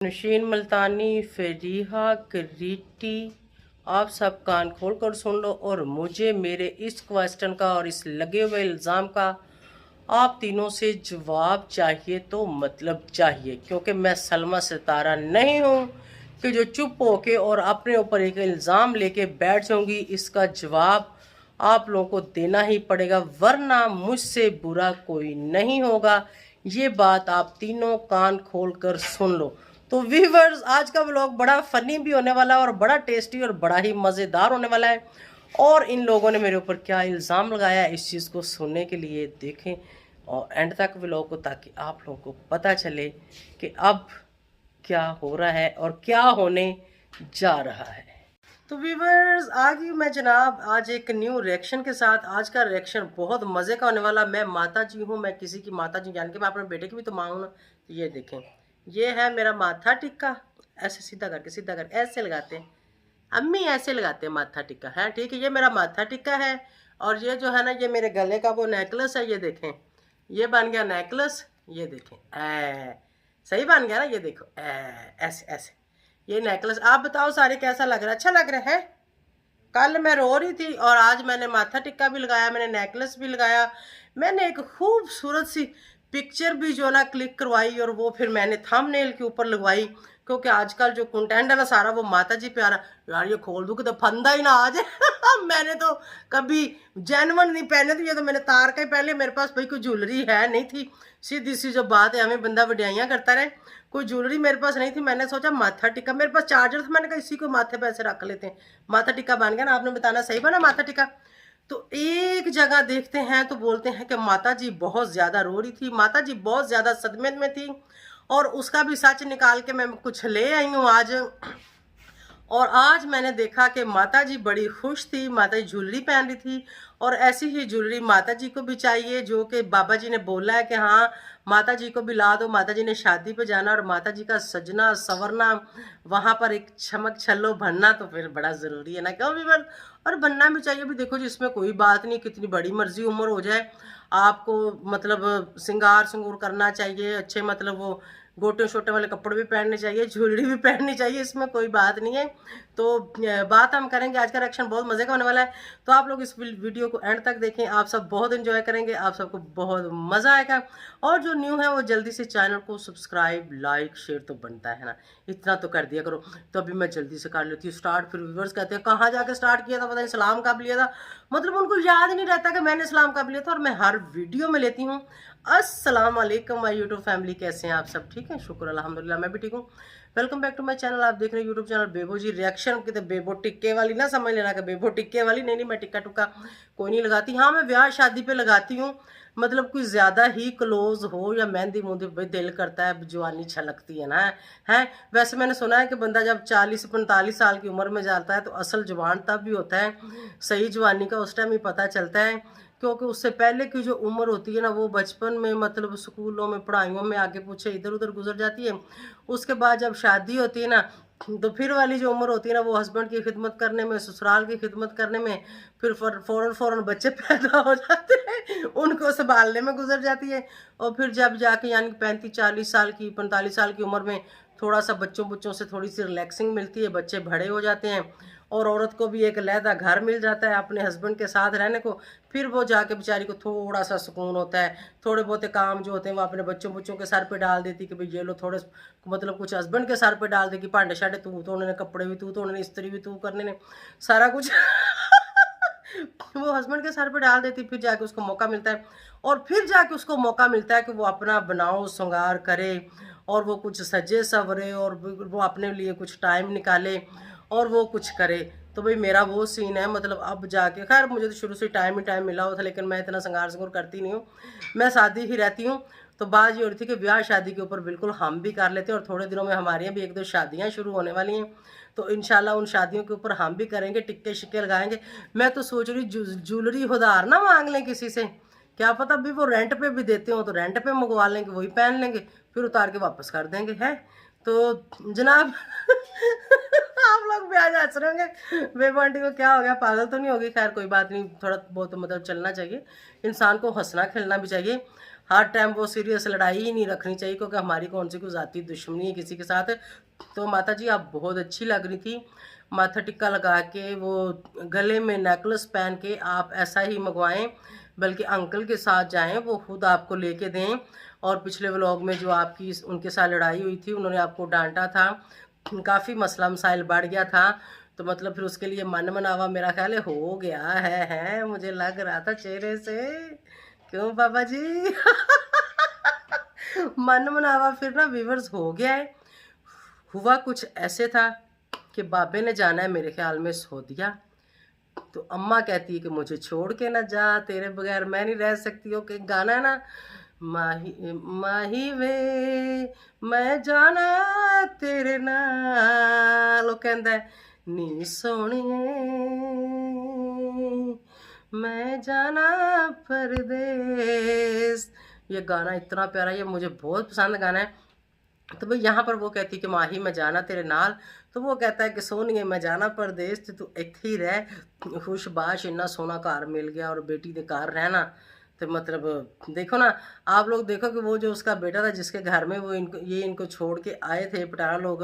नशीन मुल्तानी, फरीहा क्रिटी, आप सब कान खोल कर सुन लो और मुझे मेरे इस क्वेश्चन का और इस लगे हुए इल्ज़ाम का आप तीनों से जवाब चाहिए, तो मतलब चाहिए, क्योंकि मैं सलमा सितारा नहीं हूँ कि जो चुप होके और अपने ऊपर एक इल्ज़ाम लेके बैठ जाऊंगी। इसका जवाब आप लोगों को देना ही पड़ेगा, वरना मुझसे बुरा कोई नहीं होगा। ये बात आप तीनों कान खोल कर सुन लो। तो व्यूवर्स, आज का व्लॉग बड़ा फनी भी होने वाला है और बड़ा टेस्टी और बड़ा ही मज़ेदार होने वाला है। और इन लोगों ने मेरे ऊपर क्या इल्ज़ाम लगाया, इस चीज़ को सुनने के लिए देखें और एंड तक व्लॉग को, ताकि आप लोगों को पता चले कि अब क्या हो रहा है और क्या होने जा रहा है। तो व्यूवर्स, आ गई मैं जनाब आज एक न्यू रिएक्शन के साथ। आज का रिएक्शन बहुत मज़े का होने वाला। मैं माता जी हूँ, मैं किसी की माता जी, जान के मैं अपने बेटे की भी तो माँ हूँ ना। तो ये देखें, ये है मेरा माथा टिक्का। ऐसे सीधा करके ऐसे लगाते हैं, अम्मी ऐसे लगाते हैं माथा टिक्का है, ठीक है। ये मेरा माथा टिक्का है और ये जो है ना, ये मेरे गले का वो नेकलेस है। ये देखें, ये बन गया नेकलेस। ये देखें, सही बन गया ना। ये देखो, ऐसे ऐसे ये नेकलेस। आप बताओ सारे, कैसा लग रहा है? अच्छा लग रहा है? कल मैं रो रही थी और आज मैंने माथा टिक्का भी लगाया, मैंने नेकलेस भी लगाया, मैंने एक खूबसूरत सी पिक्चर भी जो ना क्लिक करवाई और वो फिर मैंने थंबनेल के ऊपर लगवाई, क्योंकि आजकल जो कंटेंट है ना सारा वो माता जी पे आ रहा। यार ये खोल दूँ कि तो फंदा ही ना आ जाए। मैंने तो कभी जेनवन नहीं पहने थे, ये तो मैंने तार का ही पहले। मेरे पास भाई कोई ज्वेलरी है नहीं थी, सीधी सी जो बात है, हमें बंदा वड्याइयाँ करता रहे। कोई ज्वेलरी मेरे पास नहीं थी, मैंने सोचा माथा टिक्का, मेरे पास चार्जर था, मैंने कहा इसी को माथे पे ऐसे रख लेते हैं, माथा टिक्का बन गया ना। आपने बताना सही बना माथा टिक्का। तो एक जगह देखते हैं तो बोलते हैं कि माता जी बहुत ज़्यादा रो रही थी, माता जी बहुत ज़्यादा सदमे में थी, और उसका भी सच निकाल के मैं कुछ ले आई हूँ आज। और आज मैंने देखा कि माता जी बड़ी खुश थी, माता जी ज्वेलरी पहन रही थी, और ऐसी ही ज्वेलरी माता जी को भी चाहिए, जो कि बाबा जी ने बोला है कि हाँ माता जी को भी ला दो। माता जी ने शादी पे जाना और माता जी का सजना संवरना, वहाँ पर एक चमक छल्लो भरना तो फिर बड़ा ज़रूरी है ना, क्यों भी बन। और बनना भी चाहिए भी। देखो जी, इसमें कोई बात नहीं, कितनी बड़ी मर्जी उम्र हो जाए, आपको मतलब श्रृंगार संगूर करना चाहिए, अच्छे मतलब वो गोटे छोटे वाले कपड़े भी पहनने चाहिए, ज्वेलरी भी पहननी चाहिए, इसमें कोई बात नहीं है। तो बात हम करेंगे, आज का रिएक्शन बहुत मज़े का होने वाला है। तो आप लोग इस वीडियो को एंड तक देखें, आप सब बहुत एंजॉय करेंगे, आप सबको बहुत मज़ा आएगा। और जो न्यू है वो जल्दी से चैनल को सब्सक्राइब लाइक शेयर तो बनता है ना, इतना तो कर दिया करो। तो अभी मैं जल्दी से कर लेती हूँ स्टार्ट। फिर व्यूवर्स कहते हैं कहाँ जाके स्टार्ट किया था, पता नहीं सलाम कब लिया था, मतलब उनको याद ही नहीं रहता कि मैंने सलाम कब लिया था। और मैं हर वीडियो में लेती हूँ अस्सलाम वालेकुम माय यूट्यूब फैमिली, कैसे हैं आप सब? ठीक है, शुक्र अल्हम्दुलिल्लाह, मैं भी ठीक हूँ। Welcome back to my channel. आप देख रहे हैं YouTube channel Bebo ji reaction. कितने बेबो टिक्के वाली ना समझ लेना कि बेबो टिक्के वाली नहीं, मैं टिक्का टुक्का कोई नहीं लगाती। हाँ, मैं ब्याह शादी पे लगाती हूँ, मतलब कोई ज़्यादा ही क्लोज हो या मेहंदी मुंदी पे दिल करता है, जवानी छलकती है ना। है वैसे मैंने सुना है कि बंदा जब 40-45 साल की उम्र में जाता है तो असल जवान तब भी होता है, सही जवानी का उस टाइम ही पता चलता है, क्योंकि उससे पहले की जो उम्र होती है ना वो बचपन में मतलब स्कूलों में पढ़ाइयों में आगे पीछे इधर उधर गुजर जाती है। उसके बाद जब शादी होती है ना, तो फिर वाली जो उम्र होती है ना वो हस्बैंड की खिदमत करने में, ससुराल की खिदमत करने में, फिर फ़ौरन बच्चे पैदा हो जाते हैं, उनको संभालने में गुजर जाती है। और फिर जब जाके यानी 35-40 साल की 45 साल की उम्र में थोड़ा सा बच्चों से थोड़ी सी रिलैक्सिंग मिलती है, बच्चे बड़े हो जाते हैं और औरत को भी एक अलहदा घर मिल जाता है अपने हस्बैंड के साथ रहने को। फिर वो जाके बेचारी को थोड़ा सा सुकून होता है, थोड़े बहुत काम जो होते हैं वो अपने बच्चों के सर पे डाल देती कि भाई ये लो, थोड़े मतलब कुछ हस्बैंड के सर पे डाल देगी, भांडे शांडे तू तोड़ने ने, कपड़े भी तू तोड़ने ने, इस्त्री भी तू करने ने, सारा कुछ वो हस्बैंड के सर पे डाल देती। फिर जाके उसको मौका मिलता है, और फिर जाके उसको मौका मिलता है कि वो अपना बनाओ श्रृंगार करे और वो कुछ सजे सवरे और वो अपने लिए कुछ टाइम निकाले और वो कुछ करे। तो भाई मेरा वो सीन है, मतलब अब जाके, खैर मुझे तो शुरू से टाइम ही टाइम मिला हुआ था, लेकिन मैं इतना श्रृंगार संगूर करती नहीं हूँ, मैं शादी ही रहती हूँ। तो बात ये हो रही थी कि ब्याह शादी के ऊपर बिल्कुल हम भी कर लेते हैं, और थोड़े दिनों में हमारे यहाँ भी 1-2 शादियाँ शुरू होने वाली हैं, तो इंशाल्लाह उन शादियों के ऊपर हम भी करेंगे, टिक्के शिक्के लगाएंगे। मैं तो सोच रही ज्वेलरी उधार ना मांग लें किसी से, क्या पता अभी वो रेंट पे भी देते हो तो रेंट पे मंगवा लेंगे, वही पहन लेंगे, फिर उतार के वापस कर देंगे। है तो जनाब आप लोग भी आज हंस रहे होंगे, बेबो आंटी को क्या हो गया, पागल तो नहीं होगी? खैर कोई बात नहीं, थोड़ा बहुत तो मतलब चलना चाहिए, इंसान को हंसना खेलना भी चाहिए। हर टाइम वो सीरियस लड़ाई ही नहीं रखनी चाहिए, क्योंकि हमारी कौन सी कोई ज़ाती दुश्मनी है किसी के साथ। तो माता जी आप बहुत अच्छी लग रही थी, माथा टिक्का लगा के, वो गले में नेकलेस पहन के आप ऐसा ही मंगवाएं, बल्कि अंकल के साथ जाएं, वो खुद आपको लेके दें। और पिछले व्लॉग में जो आपकी उनके साथ लड़ाई हुई थी, उन्होंने आपको डांटा था, काफ़ी मसला मसाइल बढ़ गया था, तो मतलब फिर उसके लिए मन मनावा मेरा ख्याल है हो गया है मुझे लग रहा था चेहरे से। क्यों पापा जी? मन मनावा फिर ना व्यूवर्स हो गया है। हुआ कुछ ऐसे था कि बाबे ने जाना है मेरे ख्याल में सऊदीया, तो अम्मा कहती है कि मुझे छोड़ के ना जा, तेरे बगैर मैं नहीं रह सकती। हो कि गाना है ना, माही माही वे मैं जाना तेरे नाल, कहता है नी सोहणिए मैं जाना परदेस। ये गाना इतना प्यारा, ये मुझे बहुत पसंद गाना है। तो भाई यहाँ पर वो कहती कि माही मैं जाना तेरे नाल, तो वो कहता है कि सोनिए मैं जाना परदेस, तो तू इत्थे ही रह, खुशबाश इन्ना सोना घर मिल गया और बेटी दे घर रहना। तो मतलब देखो ना, आप लोग देखो कि वो जो उसका बेटा था जिसके घर में वो इनको छोड़ के आए थे पटारा लोग,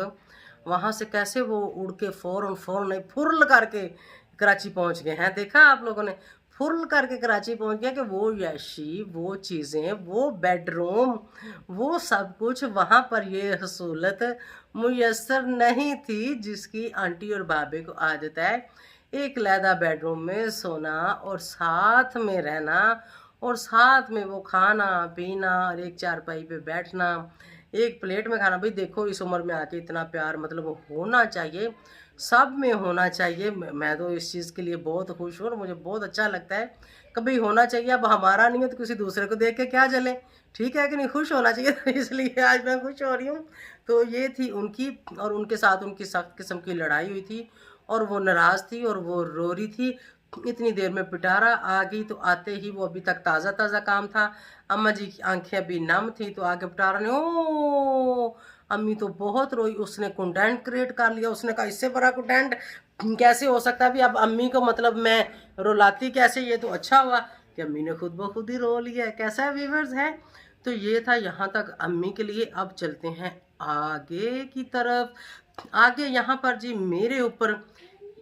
वहाँ से कैसे वो उड़ के फ़ौरन नहीं फुर्ल करके कराची पहुँच गए हैं। देखा आप लोगों ने, फुर्ल करके कराची पहुँच गया कि वो यशी, वो चीज़ें, वो बेडरूम, वो सब कुछ वहाँ पर ये हसूलत मुयस्सर नहीं थी जिसकी आंटी और बाबे को आदत है। एक लैदा बेडरूम में सोना और साथ में रहना और साथ में वो खाना पीना और एक चारपाई पे बैठना, एक प्लेट में खाना। भाई देखो इस उम्र में आके इतना प्यार मतलब होना चाहिए, सब में होना चाहिए। मैं तो इस चीज़ के लिए बहुत खुश हूँ और मुझे बहुत अच्छा लगता है, कभी होना चाहिए। अब हमारा नहीं है तो किसी दूसरे को देख के क्या जले, ठीक है कि नहीं, खुश होना चाहिए। तो इसलिए आज मैं खुश हो रही हूँ। तो ये थी उनकी, और उनके साथ उनकी सख्त किस्म की लड़ाई हुई थी और वो नाराज़ थी और वो रो रही थी। इतनी देर में पिटारा आ गई, तो आते ही वो अभी तक ताज़ा ताज़ा काम था, अम्मा जी की आंखें अभी नम थी, तो आके पिटारा ने ओ अम्मी तो बहुत रोई, उसने कंटेंट क्रिएट कर लिया। उसने कहा इससे बड़ा कंटेंट कैसे हो सकता है। भी अब अम्मी को मतलब मैं रुलाती कैसे, ये तो अच्छा हुआ कि अम्मी ने खुद ब खुद ही रो लिया। कैसा व्यूवर्स है। तो ये था यहाँ तक अम्मी के लिए। अब चलते हैं आगे की तरफ। आगे यहाँ पर जी मेरे ऊपर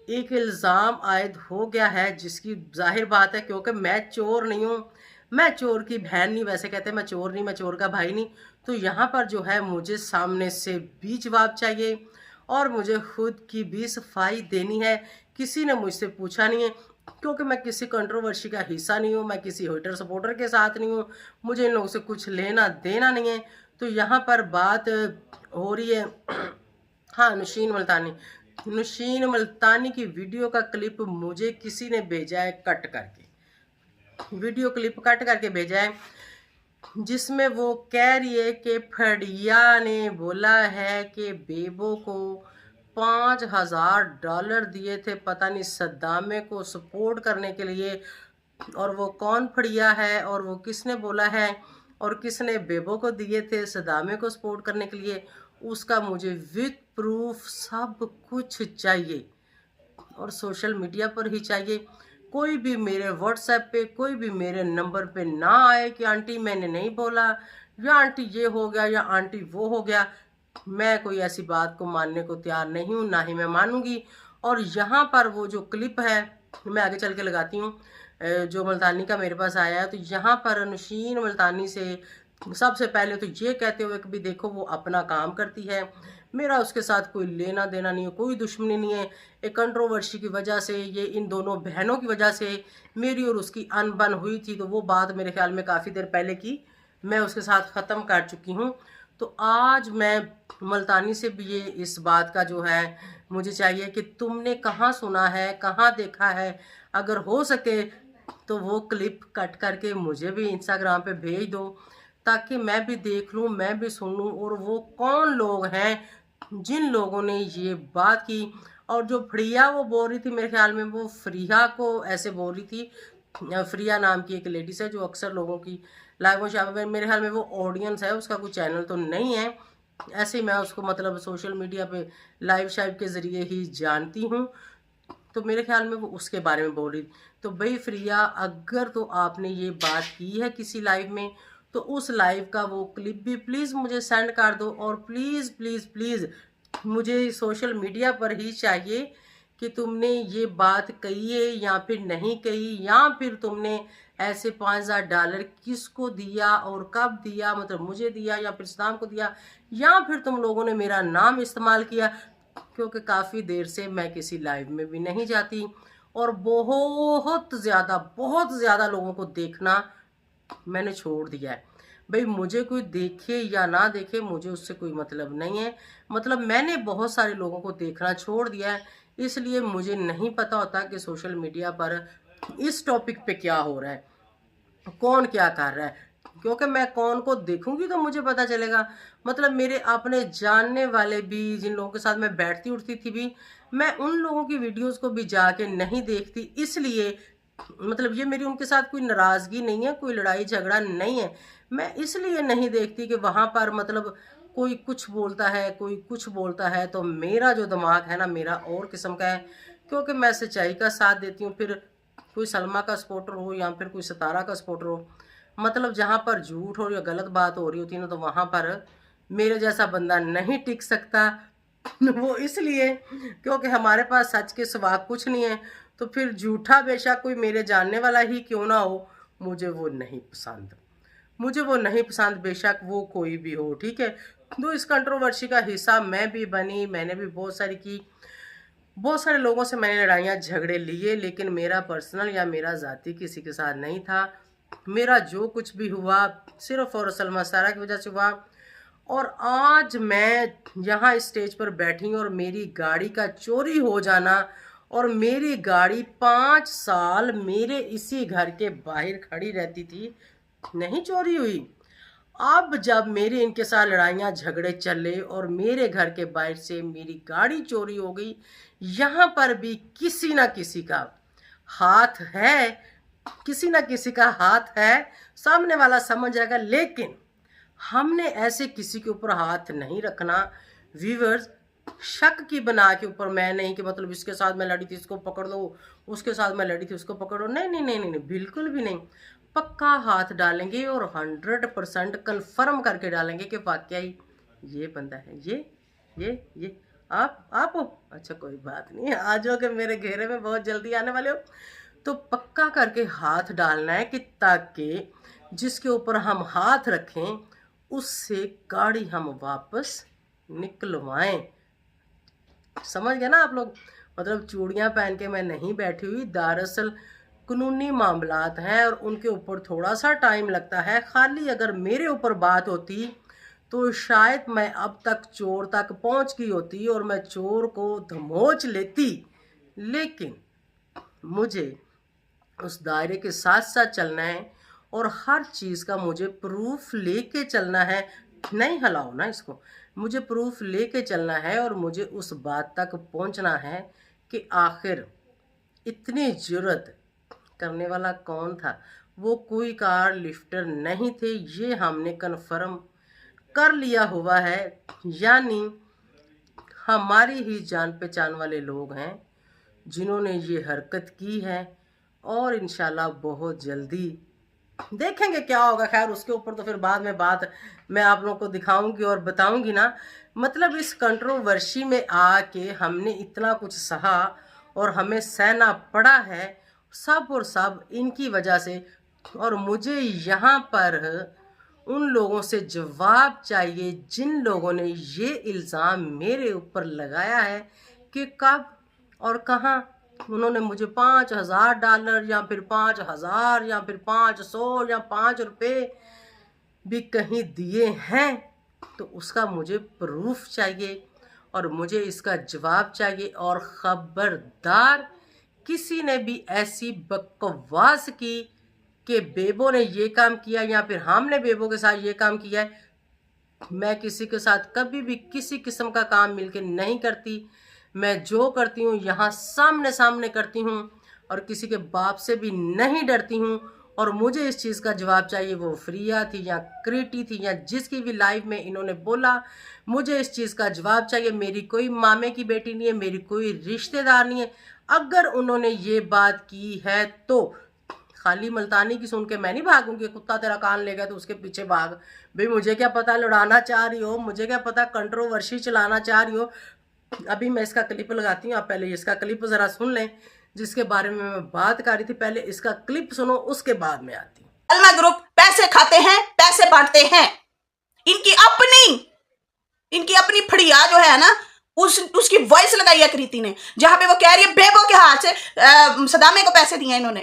एक इल्ज़ाम आयद हो गया है, जिसकी जाहिर बात है क्योंकि मैं चोर नहीं हूँ, मैं चोर की बहन नहीं, वैसे कहते हैं मैं चोर नहीं, मैं चोर का भाई नहीं। तो यहाँ पर जो है मुझे सामने से भी जवाब चाहिए और मुझे खुद की भी सफाई देनी है। किसी ने मुझसे पूछा नहीं है, क्योंकि मैं किसी कंट्रोवर्सी का हिस्सा नहीं हूँ, मैं किसी हेटर सपोर्टर के साथ नहीं हूँ, मुझे इन लोगों से कुछ लेना देना नहीं है। तो यहाँ पर बात हो रही है हाँ नौशीन मुल्तानी की वीडियो का क्लिप मुझे किसी ने भेजा है, कट करके वीडियो क्लिप कट करके भेजा है, जिसमें वो कह रही है कि फड़िया ने बोला है कि बेबो को $5000 दिए थे, पता नहीं सद्दामे को सपोर्ट करने के लिए। और वो कौन फड़िया है और वो किसने बोला है और किसने बेबो को दिए थे सदामे को सपोर्ट करने के लिए, उसका मुझे विद प्रूफ सब कुछ चाहिए और सोशल मीडिया पर ही चाहिए। कोई भी मेरे व्हाट्सएप पे, कोई भी मेरे नंबर पे ना आए कि आंटी मैंने नहीं बोला, या आंटी ये हो गया, या आंटी वो हो गया। मैं कोई ऐसी बात को मानने को तैयार नहीं हूँ, ना ही मैं मानूंगी। और यहाँ पर वो जो क्लिप है मैं आगे चल के लगाती हूँ, जो मुल्तानी का मेरे पास आया है। तो यहाँ पर नौशीन मुल्तानी से सबसे पहले तो ये कहते हुए कि भी देखो वो अपना काम करती है, मेरा उसके साथ कोई लेना देना नहीं है, कोई दुश्मनी नहीं है। एक कंट्रोवर्सी की वजह से, ये इन दोनों बहनों की वजह से मेरी और उसकी अनबन हुई थी, तो वो बात मेरे ख्याल में काफ़ी देर पहले की मैं उसके साथ ख़त्म कर चुकी हूँ। तो आज मैं मुल्तानी से भी ये इस बात का जो है मुझे चाहिए कि तुमने कहाँ सुना है, कहाँ देखा है। अगर हो सके तो वो क्लिप कट करके मुझे भी इंस्टाग्राम पे भेज दो, ताकि मैं भी देख लूँ, मैं भी सुन लूँ, और वो कौन लोग हैं जिन लोगों ने ये बात की। और जो फ्रिया वो बोल रही थी, मेरे ख्याल में वो फ्रिया को ऐसे बोल रही थी, फ्रिया नाम की एक लेडीज है जो अक्सर लोगों की लाइव में, मेरे ख्याल में वो ऑडियंस है, उसका कोई चैनल तो नहीं है। ऐसे ही मैं उसको मतलब सोशल मीडिया पे लाइव शाइव के ज़रिए ही जानती हूँ, तो मेरे ख्याल में वो उसके बारे में बोल रही। तो भाई फ्रिया, अगर तो आपने ये बात की है किसी लाइव में, तो उस लाइव का वो क्लिप भी प्लीज़ मुझे सेंड कर दो। और प्लीज़ प्लीज़ प्लीज़ मुझे सोशल मीडिया पर ही चाहिए कि तुमने ये बात कही है या फिर नहीं कही, या फिर तुमने ऐसे $5000 किसको दिया और कब दिया, मतलब मुझे दिया या फिर सदाम को दिया, या फिर तुम लोगों ने मेरा नाम इस्तेमाल किया। क्योंकि काफ़ी देर से मैं किसी लाइव में भी नहीं जाती और बहुत ज़्यादा लोगों को देखना मैंने छोड़ दिया है। भाई मुझे कोई देखे या ना देखे, मुझे उससे कोई मतलब नहीं है। मतलब मैंने बहुत सारे लोगों को देखना छोड़ दिया है, इसलिए मुझे नहीं पता होता कि सोशल मीडिया पर इस टॉपिक पे क्या हो रहा है, कौन क्या कर रहा है। क्योंकि मैं कौन को देखूंगी तो मुझे पता चलेगा। मतलब मेरे अपने जानने वाले भी, जिन लोगों के साथ मैं बैठती उठती थी भी, मैं उन लोगों की वीडियोस को भी जाके नहीं देखती। इसलिए मतलब ये मेरी उनके साथ कोई नाराज़गी नहीं है, कोई लड़ाई झगड़ा नहीं है। मैं इसलिए नहीं देखती कि वहाँ पर मतलब कोई कुछ बोलता है, कोई कुछ बोलता है, तो मेरा जो दिमाग है ना, मेरा और किस्म का है। क्योंकि मैं सच्चाई का साथ देती हूँ। फिर कोई सलमा का सपोर्टर हो या फिर कोई सितारा का सपोर्टर हो, मतलब जहाँ पर झूठ हो या गलत बात हो रही होती है ना, तो वहाँ पर मेरे जैसा बंदा नहीं टिक सकता। वो इसलिए क्योंकि हमारे पास सच के सिवा कुछ नहीं है। तो फिर झूठा बेशक कोई मेरे जानने वाला ही क्यों ना हो, मुझे वो नहीं पसंद, मुझे वो नहीं पसंद, बेशक वो कोई भी हो, ठीक है। तो इस कंट्रोवर्सी का हिस्सा मैं भी बनी, मैंने भी बहुत सारी की, बहुत सारे लोगों से मैंने लड़ाइयाँ झगड़े लिए, लेकिन मेरा पर्सनल या मेरा ज़ाती किसी के साथ नहीं था। मेरा जो कुछ भी हुआ सिर्फ और सलमा सारा की वजह से हुआ। और आज मैं यहाँ स्टेज पर बैठी हूँ और मेरी गाड़ी का चोरी हो जाना, और मेरी गाड़ी 5 साल मेरे इसी घर के बाहर खड़ी रहती थी, नहीं चोरी हुई। अब जब मेरे इनके साथ लड़ाइयाँ झगड़े चले और मेरे घर के बाहर से मेरी गाड़ी चोरी हो गई, यहाँ पर भी किसी ना किसी का हाथ है, किसी ना किसी का हाथ है, सामने वाला समझ जाएगा। लेकिन हमने ऐसे किसी के ऊपर हाथ नहीं रखना व्यूअर्स, शक की बना के ऊपर। मैं नहीं कि मतलब इसके साथ मैं लड़ी थी इसको पकड़ लो, उसके साथ मैं लड़ी थी उसको पकड़ो, नहीं नहीं नहीं नहीं नहीं, बिल्कुल भी नहीं। पक्का हाथ डालेंगे और 100% कन्फर्म करके डालेंगे कि वाकया ही ये बंदा है, ये आप हो, अच्छा कोई बात नहीं, आ जाओगे मेरे घेरे में, बहुत जल्दी आने वाले हो। तो पक्का करके हाथ डालना है कि ताकि जिसके ऊपर हम हाथ रखें उससे गाड़ी हम वापस निकलवाएं। समझ गए ना आप लोग। मतलब चूड़ियां पहन के मैं नहीं बैठी हुई, दरअसल कानूनी मामलात हैं और उनके ऊपर थोड़ा सा टाइम लगता है। खाली अगर मेरे ऊपर बात होती तो शायद मैं अब तक चोर तक पहुंच गई होती और मैं चोर को दमोच लेती। लेकिन मुझे उस दायरे के साथ साथ चलना है और हर चीज़ का मुझे प्रूफ लेके चलना है। नहीं हिलाओ ना इसको, मुझे प्रूफ लेके चलना है और मुझे उस बात तक पहुंचना है कि आखिर इतनी जुर्रत करने वाला कौन था। वो कोई कार लिफ्टर नहीं थे, ये हमने कन्फर्म कर लिया हुआ है। यानी हमारी ही जान पहचान वाले लोग हैं जिन्होंने ये हरकत की है, और इंशाल्लाह बहुत जल्दी देखेंगे क्या होगा। खैर उसके ऊपर तो फिर बाद में बात मैं आप लोगों को दिखाऊंगी और बताऊंगी ना। मतलब इस कंट्रोवर्सी में आके हमने इतना कुछ सहा और हमें सहना पड़ा है, सब और सब इनकी वजह से। और मुझे यहाँ पर उन लोगों से जवाब चाहिए जिन लोगों ने ये इल्ज़ाम मेरे ऊपर लगाया है कि कब और कहाँ उन्होंने मुझे $5000 या फिर 5000 या फिर 500 या ₹5 भी कहीं दिए हैं। तो उसका मुझे प्रूफ चाहिए और मुझे इसका जवाब चाहिए। और ख़बरदार किसी ने भी ऐसी बकवास की कि बेबो ने ये काम किया या फिर हमने बेबो के साथ ये काम किया है, मैं किसी के साथ कभी भी किसी किस्म का काम मिलके नहीं करती। मैं जो करती हूँ यहाँ सामने सामने करती हूँ और किसी के बाप से भी नहीं डरती हूँ। और मुझे इस चीज़ का जवाब चाहिए, वो फ्रिया थी या क्रिटी थी या जिसकी भी लाइव में इन्होंने बोला, मुझे इस चीज़ का जवाब चाहिए। मेरी कोई मामे की बेटी नहीं है, मेरी कोई रिश्तेदार नहीं है। अगर उन्होंने ये बात की है तो खाली मुल्तानी की सुन के मैं नहीं भागूंगी, कुत्ता तेरा कान लेगा तो उसके पीछे भाग। भाई मुझे क्या पता लड़ाना चाह रही हो, मुझे क्या पता कंट्रोवर्सी चलाना चाह रही हो। अभी मैं इसका क्लिप लगाती हूँ, आप पहले इसका क्लिप ज़रा सुन लें जिसके बारे में मैं बात कर रही थी। पहले इसका क्लिप सुनो, उसके बाद में आती हूँ। अलमा ग्रुप पैसे खाते हैं, पैसे बांटते हैं। इनकी अपनी फड़िया जो है ना, उसकी वॉइस लगाई है कृति ने, जहां पे वो कह रही है बेबो के हाथ से सदामे को पैसे दिए इन्होंने।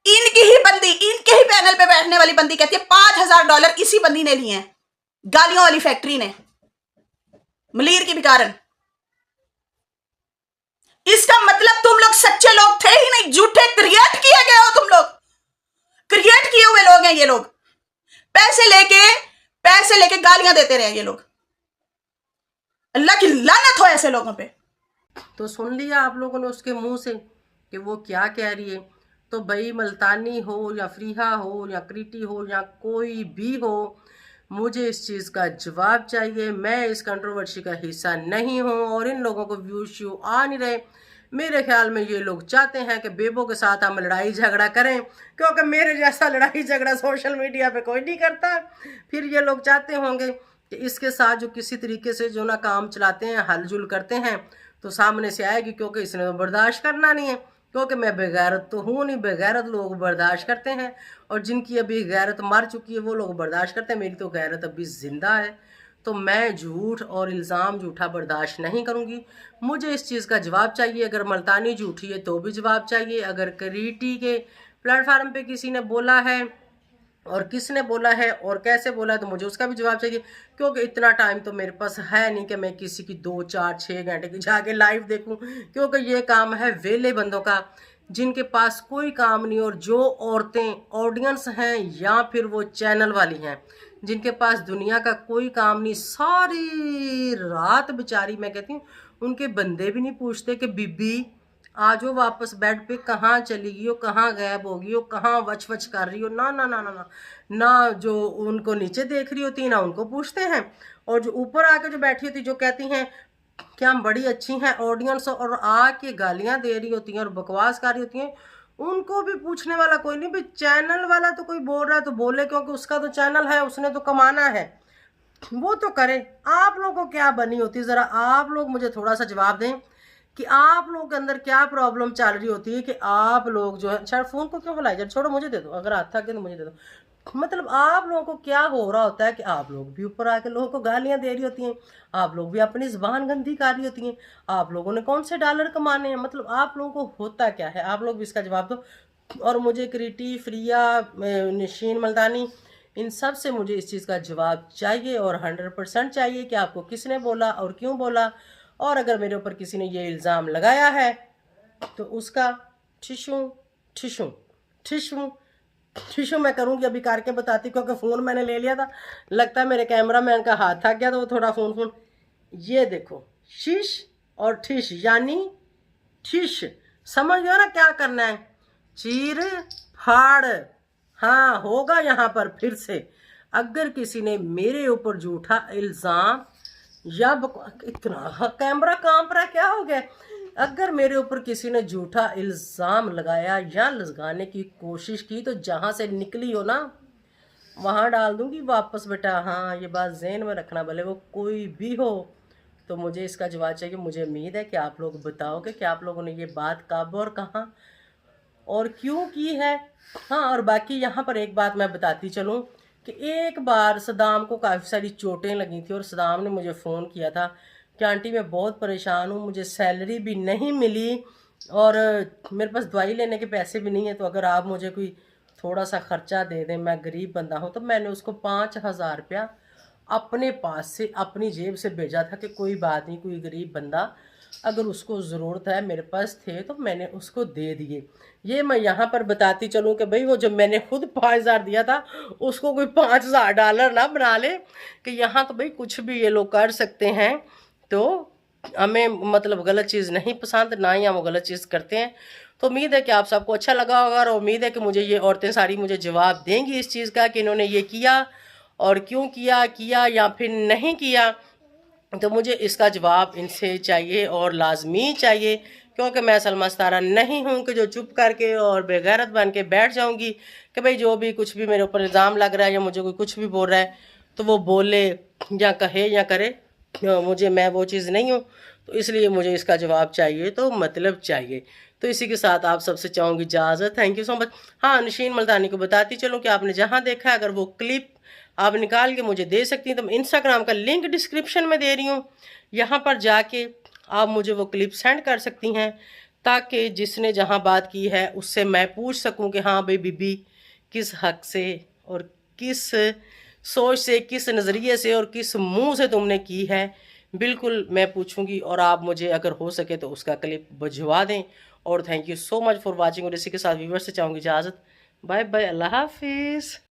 इनकी ही बंदी, इनके ही पैनल पे बैठने वाली बंदी कहती है $5000 इसी बंदी ने लिए हैं, गालियों वाली फैक्ट्री ने, मलीर की भिकारन। इसका मतलब तुम लोग सच्चे लोग थे ही नहीं, झूठे क्रिएट किए गए हो। तुम लोग क्रिएट किए हुए लोग हैं ये लोग। पैसे लेके गालियां देते रहे ये लोग। अल्लाह की लानत हो ऐसे लोगों पे। तो सुन लिया आप लोगों ने उसके मुंह से कि वो क्या कह रही है। तो भाई मुल्तानी हो या फ्रीहा हो या क्रिटी हो या कोई भी हो, मुझे इस चीज़ का जवाब चाहिए। मैं इस कंट्रोवर्सी का हिस्सा नहीं हूँ और इन लोगों को व्यूज श्यू आ नहीं रहे। मेरे ख्याल में ये लोग चाहते हैं कि बेबो के साथ हम लड़ाई झगड़ा करें, क्योंकि मेरे जैसा लड़ाई झगड़ा सोशल मीडिया पे कोई नहीं करता। फिर ये लोग चाहते होंगे कि इसके साथ जो किसी तरीके से जो ना काम चलाते हैं, हलजुल करते हैं, तो सामने से आएगी, क्योंकि इसने तो बर्दाश्त करना नहीं है। क्योंकि मैं बेगैरत तो हूँ नहीं, बेगैरत लोग बर्दाश्त करते हैं और जिनकी अभी गैरत मर चुकी है वो लोग बर्दाश्त करते हैं। मेरी तो गैरत अभी जिंदा है, तो मैं झूठ और इल्ज़ाम झूठा बर्दाश्त नहीं करूँगी। मुझे इस चीज़ का जवाब चाहिए। अगर मुल्तानी झूठी है तो भी जवाब चाहिए। अगर क्रिटी के प्लेटफार्म पे किसी ने बोला है और किसने बोला है और कैसे बोला है तो मुझे उसका भी जवाब चाहिए। क्योंकि इतना टाइम तो मेरे पास है नहीं कि मैं किसी की 2 4 6 घंटे की जाके लाइव देखूं, क्योंकि ये काम है वेले बंदों का, जिनके पास कोई काम नहीं। और जो औरतें ऑडियंस हैं या फिर वो चैनल वाली हैं जिनके पास दुनिया का कोई काम नहीं, सारी रात बेचारी, मैं कहती हूँ उनके बंदे भी नहीं पूछते कि बीबी आजो वापस बेड पे, कहाँ चली गई हो, कहाँ गायब हो गई हो, कहाँ वच वच कर रही हो। ना ना ना ना ना ना, जो उनको नीचे देख रही होती है ना उनको पूछते हैं, और जो ऊपर आके जो बैठी होती जो कहती हैं कि हम बड़ी अच्छी हैं ऑडियंस, और आके गालियां दे रही होती हैं और बकवास कर रही होती हैं, उनको भी पूछने वाला कोई नहीं। भाई चैनल वाला तो कोई बोल रहा है तो बोले, क्योंकि उसका तो चैनल है, उसने तो कमाना है, वो तो करे। आप लोगों को क्या बनी होती है, ज़रा आप लोग मुझे थोड़ा सा जवाब दें कि आप लोगों के अंदर क्या प्रॉब्लम चल रही होती है कि आप लोग जो है, अच्छा फ़ोन को क्यों हिलाई जा, छोड़ो मुझे दे दो, अगर हाथ थक गए तो मुझे दे दो। मतलब आप लोगों को क्या हो रहा होता है कि आप लोग भी ऊपर आके लोगों को गालियां दे रही होती हैं, आप लोग भी अपनी ज़बान गंदी कर रही होती हैं। आप लोगों ने कौन से डॉलर कमाने हैं, मतलब आप लोगों को होता क्या है, आप लोग भी इसका जवाब दो। और मुझे क्रिटी, फ्रिया, नशीन मुल्तानी, इन सब से मुझे इस चीज़ का जवाब चाहिए और 100% चाहिए कि आपको किसने बोला और क्यों बोला। और अगर मेरे ऊपर किसी ने ये इल्ज़ाम लगाया है तो उसका ठिशू ठिशू ठिशू ठिशू मैं करूँगी, अभी करके बताती, क्योंकि फ़ोन मैंने ले लिया था, लगता है मेरे कैमरा मैन का हाथ थक गया तो वो थोड़ा फ़ोन ये देखो, शीश और ठिश यानी ठिश, समझ गया ना क्या करना है, चीर फाड़। हाँ होगा यहाँ पर फिर से। अगर किसी ने मेरे ऊपर झूठा इल्ज़ाम या इतना कैमरा कांप रहा, क्या हो गया, अगर मेरे ऊपर किसी ने झूठा इल्ज़ाम लगाया या लगाने की कोशिश की तो जहाँ से निकली हो ना वहाँ डाल दूँगी वापस बेटा। हाँ ये बात ज़हन में रखना, भले वो कोई भी हो। तो मुझे इसका जवाब चाहिए। मुझे उम्मीद है कि आप लोग बताओगे कि आप लोगों ने ये बात कब और कहाँ और क्यों की है। हाँ और बाकी यहाँ पर एक बात मैं बताती चलूँ कि एक बार सदाम को काफ़ी सारी चोटें लगी थी और सदाम ने मुझे फ़ोन किया था कि आंटी मैं बहुत परेशान हूँ, मुझे सैलरी भी नहीं मिली और मेरे पास दवाई लेने के पैसे भी नहीं है, तो अगर आप मुझे कोई थोड़ा सा ख़र्चा दे दें, मैं गरीब बंदा हूँ। तो मैंने उसको 5000 रुपया अपने पास से अपनी जेब से भेजा था कि कोई बात नहीं, कोई गरीब बंदा अगर उसको ज़रूरत है, मेरे पास थे तो मैंने उसको दे दिए। ये मैं यहाँ पर बताती चलूँ कि भाई वो जब मैंने खुद 5000 दिया था उसको कोई $5000 ना बना ले कि यहाँ तो भाई कुछ भी ये लोग कर सकते हैं। तो हमें मतलब गलत चीज़ नहीं पसंद, ना ही हम गलत चीज़ करते हैं। तो उम्मीद है कि आप सबको अच्छा लगा होगा और उम्मीद है कि मुझे ये औरतें सारी मुझे जवाब देंगी इस चीज़ का कि इन्होंने ये किया और क्यों किया या फिर नहीं किया। तो मुझे इसका जवाब इनसे चाहिए और लाजमी चाहिए, क्योंकि मैं सलमा सितारा नहीं हूँ कि जो चुप करके और बेगैरत बन के बैठ जाऊँगी कि भाई जो भी कुछ भी मेरे ऊपर इल्ज़ाम लग रहा है या मुझे कोई कुछ भी बोल रहा है तो वो बोले या कहे या करे। मुझे मैं वो चीज़ नहीं हूँ, तो इसलिए मुझे इसका जवाब चाहिए, तो मतलब चाहिए। तो इसी के साथ आप सबसे चाहूँगी इजाज़त। Thank you so much. हाँ, नशीन मुल्तानी को बताती चलूँ कि आपने जहाँ देखा है, अगर वो क्लिप आप निकाल के मुझे दे सकती हैं तो मैं इंस्टाग्राम का लिंक डिस्क्रिप्शन में दे रही हूँ, यहाँ पर जाके आप मुझे वो क्लिप सेंड कर सकती हैं, ताकि जिसने जहाँ बात की है उससे मैं पूछ सकूँ कि हाँ भाई बीबी किस हक से और किस सोच से, किस नज़रिए से और किस मुंह से तुमने की है। बिल्कुल मैं पूछूंगी और आप मुझे अगर हो सके तो उसका क्लिप भिजवा दें। और thank you so much for watching. और इसी के साथ व्यूअर्स से चाहूँगी इजाज़त। बाय बाय, अल्लाह हाफिज़।